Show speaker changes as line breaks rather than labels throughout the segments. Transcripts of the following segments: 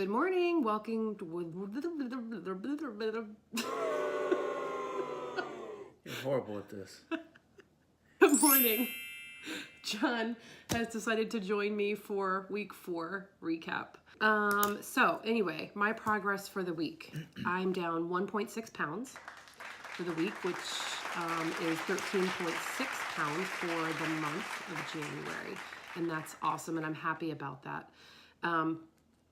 Good morning, welcome to...
You're horrible at this.
Good morning. John has decided to join me for week 4 recap. So anyway, my progress for the week. I'm down 1.6 pounds for the week, which is 13.6 pounds for the month of January. And that's awesome, and I'm happy about that.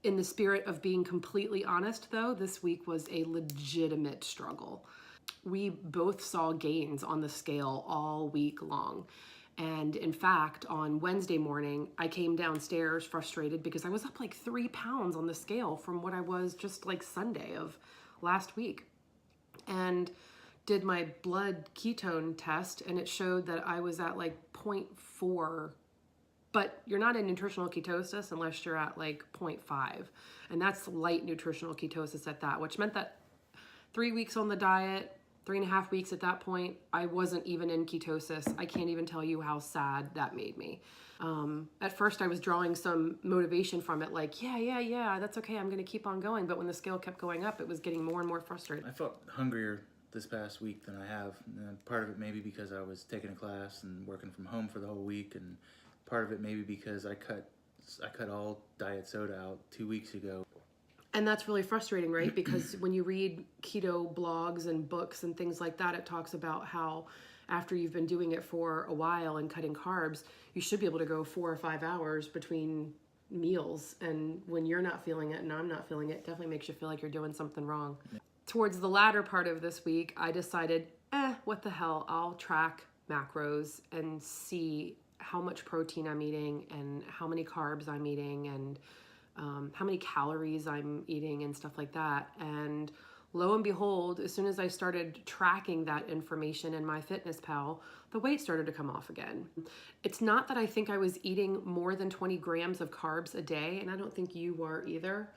In the spirit of being completely honest, though, this week was a legitimate struggle. We both saw gains on the scale all week long. And in fact, on Wednesday morning, I came downstairs frustrated because I was up like 3 pounds on the scale from what I was just like Sunday of last week. And did my blood ketone test, and it showed that I was at like 0.4. But you're not in nutritional ketosis unless you're at like 0.5. And that's light nutritional ketosis at that, which meant that 3 weeks on the diet, 3.5 weeks at that point, I wasn't even in ketosis. I can't even tell you how sad that made me. At first I was drawing some motivation from it, like, yeah, that's okay, I'm gonna keep on going. But when the scale kept going up, it was getting more and more frustrating.
I felt hungrier this past week than I have. And part of it maybe because I was taking a class and working from home for the whole week, and part of it maybe because I cut all diet soda out 2 weeks ago.
And that's really frustrating, right? Because when you read keto blogs and books and things like that, it talks about how after you've been doing it for a while and cutting carbs, you should be able to go 4 or 5 hours between meals. And when you're not feeling it and I'm not feeling it, it definitely makes you feel like you're doing something wrong. Yeah. Towards the latter part of this week, I decided, what the hell, I'll track macros and see how much protein I'm eating and how many carbs I'm eating and how many calories I'm eating and stuff like that. And lo and behold, as soon as I started tracking that information in MyFitnessPal, the weight started to come off again. It's not that I think I was eating more than 20 grams of carbs a day, and I don't think you were either,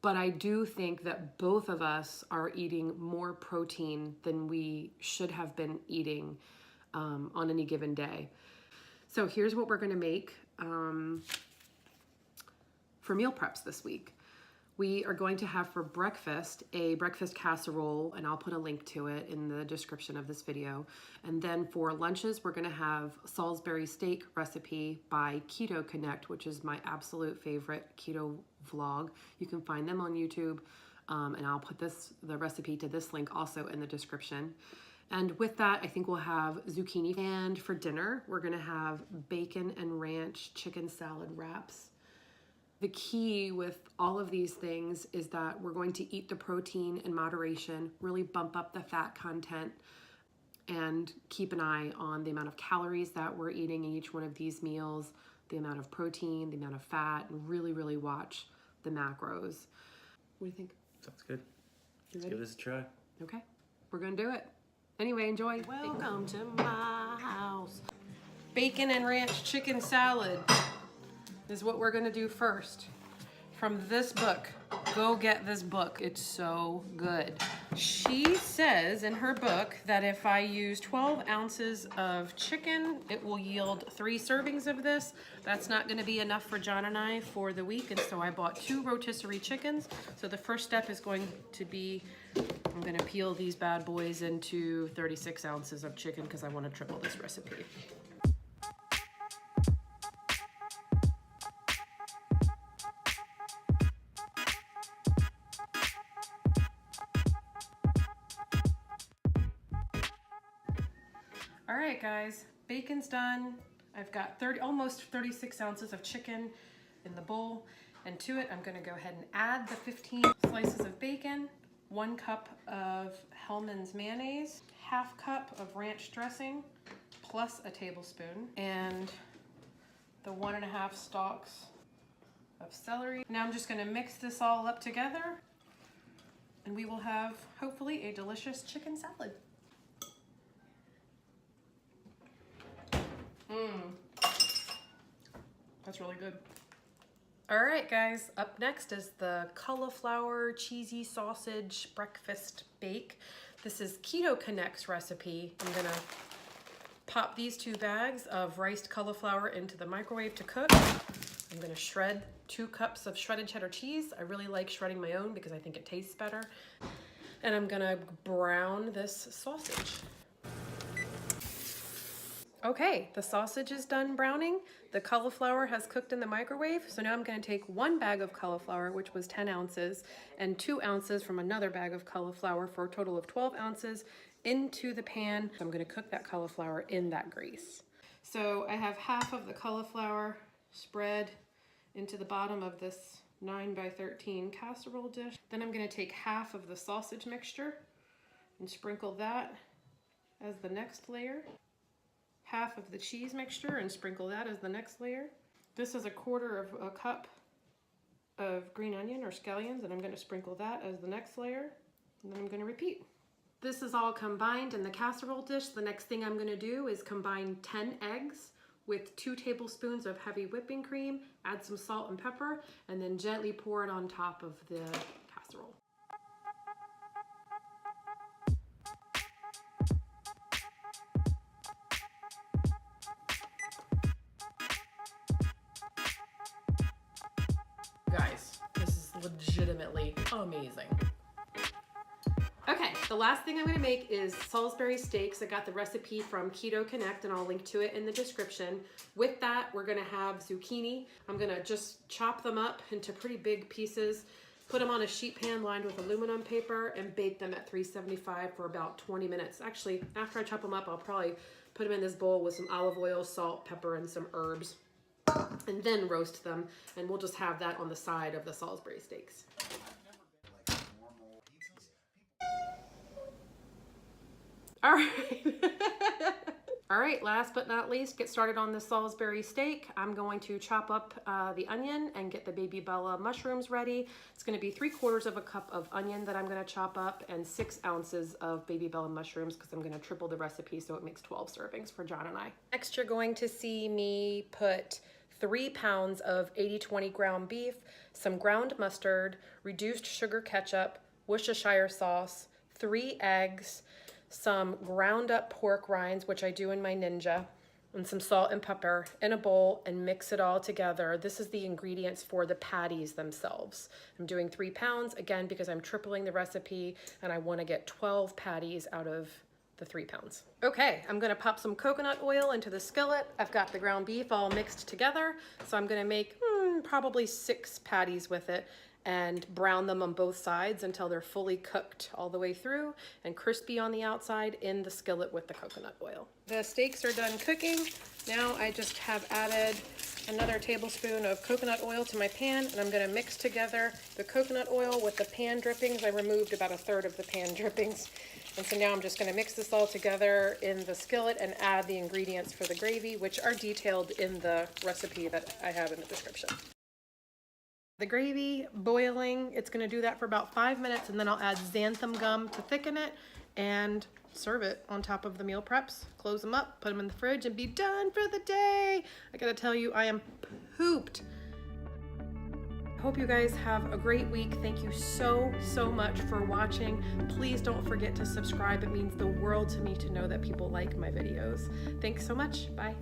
but I do think that both of us are eating more protein than we should have been eating on any given day. So here's what we're gonna make for meal preps this week. We are going to have for breakfast a breakfast casserole, and I'll put a link to it in the description of this video. And then for lunches, we're gonna have Salisbury Steak recipe by Keto Connect, which is my absolute favorite keto vlog. You can find them on YouTube, and I'll put the recipe to this link also in the description. And with that, I think we'll have zucchini. And for dinner, we're gonna have bacon and ranch chicken salad wraps. The key with all of these things is that we're going to eat the protein in moderation, really bump up the fat content, and keep an eye on the amount of calories that we're eating in each one of these meals, the amount of protein, the amount of fat, and really, really watch the macros. What do you think?
Sounds good.
Let's
give this a try.
Okay, we're gonna do it. Anyway, enjoy. Welcome to my house. Bacon and ranch chicken salad is what we're gonna do first. From this book, go get this book, it's so good. She says in her book that if I use 12 ounces of chicken, it will yield 3 servings of this. That's not gonna be enough for John and I for the week, and so I bought 2 rotisserie chickens. So the first step is going to be, I'm gonna peel these bad boys into 36 ounces of chicken because I wanna triple this recipe. All right, guys, bacon's done. I've got almost 36 ounces of chicken in the bowl, and to it, I'm gonna go ahead and add the 15 slices of bacon, 1 cup of Hellmann's mayonnaise, ½ cup of ranch dressing, plus a tablespoon, and the 1½ stalks of celery. Now I'm just gonna mix this all up together, and we will have, hopefully, a delicious chicken salad. That's really good. All right, guys, up next is the cauliflower cheesy sausage breakfast bake. This is Keto Connect's recipe. I'm gonna pop these 2 bags of riced cauliflower into the microwave to cook. I'm gonna shred 2 cups of shredded cheddar cheese. I really like shredding my own because I think it tastes better. And I'm gonna brown this sausage. Okay, the sausage is done browning. The cauliflower has cooked in the microwave. So now I'm gonna take 1 bag of cauliflower, which was 10 ounces, and 2 ounces from another bag of cauliflower for a total of 12 ounces into the pan. I'm gonna cook that cauliflower in that grease. So I have half of the cauliflower spread into the bottom of this 9 by 13 casserole dish. Then I'm gonna take half of the sausage mixture and sprinkle that as the next layer. Half of the cheese mixture and sprinkle that as the next layer. This is 1/4 cup of green onion or scallions, and I'm gonna sprinkle that as the next layer, and then I'm gonna repeat. This is all combined in the casserole dish. The next thing I'm gonna do is combine 10 eggs with 2 tablespoons of heavy whipping cream, add some salt and pepper, and then gently pour it on top of the casserole. Guys, this is legitimately amazing. Okay, the last thing I'm gonna make is Salisbury steaks. I got the recipe from Keto Connect and I'll link to it in the description. With that, we're gonna have zucchini. I'm gonna just chop them up into pretty big pieces, put them on a sheet pan lined with aluminum paper and bake them at 375 for about 20 minutes. Actually, after I chop them up, I'll probably put them in this bowl with some olive oil, salt, pepper, and some herbs, and then roast them, and we'll just have that on the side of the Salisbury steaks. All right. All right, last but not least, get started on the Salisbury steak. I'm going to chop up the onion and get the baby Bella mushrooms ready. It's gonna be 3/4 cup of onion that I'm gonna chop up and 6 ounces of baby Bella mushrooms because I'm gonna triple the recipe so it makes 12 servings for John and I. Next, you're going to see me put 3 pounds of 80/20 ground beef, some ground mustard, reduced sugar ketchup, Worcestershire sauce, 3 eggs, some ground up pork rinds, which I do in my Ninja, and some salt and pepper in a bowl and mix it all together. This is the ingredients for the patties themselves. I'm doing 3 pounds, again, because I'm tripling the recipe and I want to get 12 patties out of the 3 pounds. Okay, I'm gonna pop some coconut oil into the skillet. I've got the ground beef all mixed together, so I'm gonna make probably 6 patties with it and brown them on both sides until they're fully cooked all the way through and crispy on the outside in the skillet with the coconut oil. The steaks are done cooking. Now I just have added another tablespoon of coconut oil to my pan, and I'm gonna mix together the coconut oil with the pan drippings. I removed about 1/3 of the pan drippings. And so now I'm just gonna mix this all together in the skillet and add the ingredients for the gravy, which are detailed in the recipe that I have in the description. The gravy boiling, it's gonna do that for about 5 minutes, and then I'll add xanthan gum to thicken it and serve it on top of the meal preps. Close them up, put them in the fridge, and be done for the day. I gotta tell you, I am pooped. Hope you guys have a great week. Thank you so much for watching. Please don't forget to subscribe. It means the world to me to know that people like my videos. Thanks so much. Bye.